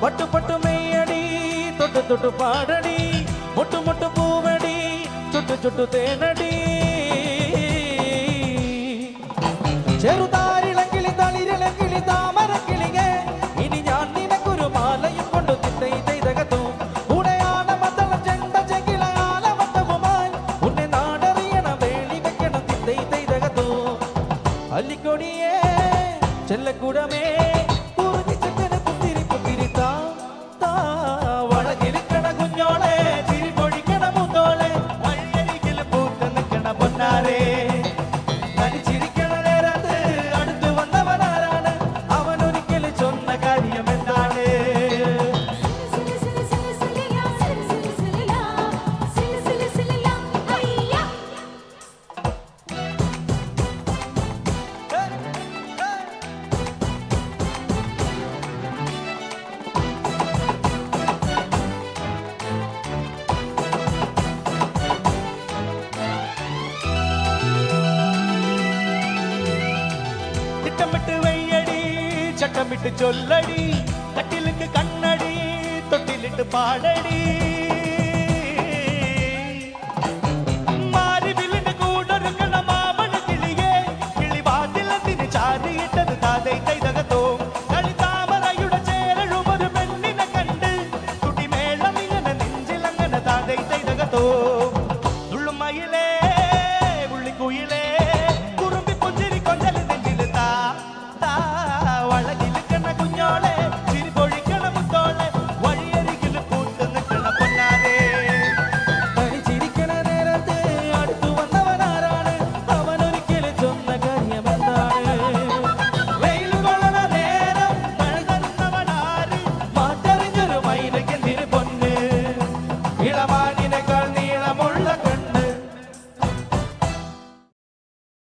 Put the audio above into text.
பட்டு பட்டு மெய்யடி தொட்டு தொட்டு பாடடி முட்டு முட்டு பூவடி சுட்டு சுட்டு தேனடி ചെറുതാരിളങ്കിളി തളിരിളങ്കിളി താമരക്കിളിയെ ഇനി ഞാൻ നിനക്കൊരു മാലയും കൊണ്ട് തിത്തൈ തൈതകത്തു ഉടയാന മത്തളം ചെണ്ട ചെങ്കിളയാല മത്തവുമായി ഉന്നെ നാടറിയണം വേളി വെക്കണം തിത്തൈ തൈതകത്തു അല്ലിക്കൊടിയേ ചെല്ലക്കുടമേ കുറുകിച്ചക്കന് പുത്തിരി പുത്തിരി താ താ വളകിരിക്കണ കുഞ്ഞോളെ ചിരി പൊഴിക്കണ മുത്തോളെ വഴിയരികിൽ പൂത്ത് നിൽക്കണ പൊന്നാരേ ചട്ടമിട്ട് ചൊല്ലടി കട്ടിലിട്ട് കണ്ണടി തൊട്ടിലിട്ട് പാടടി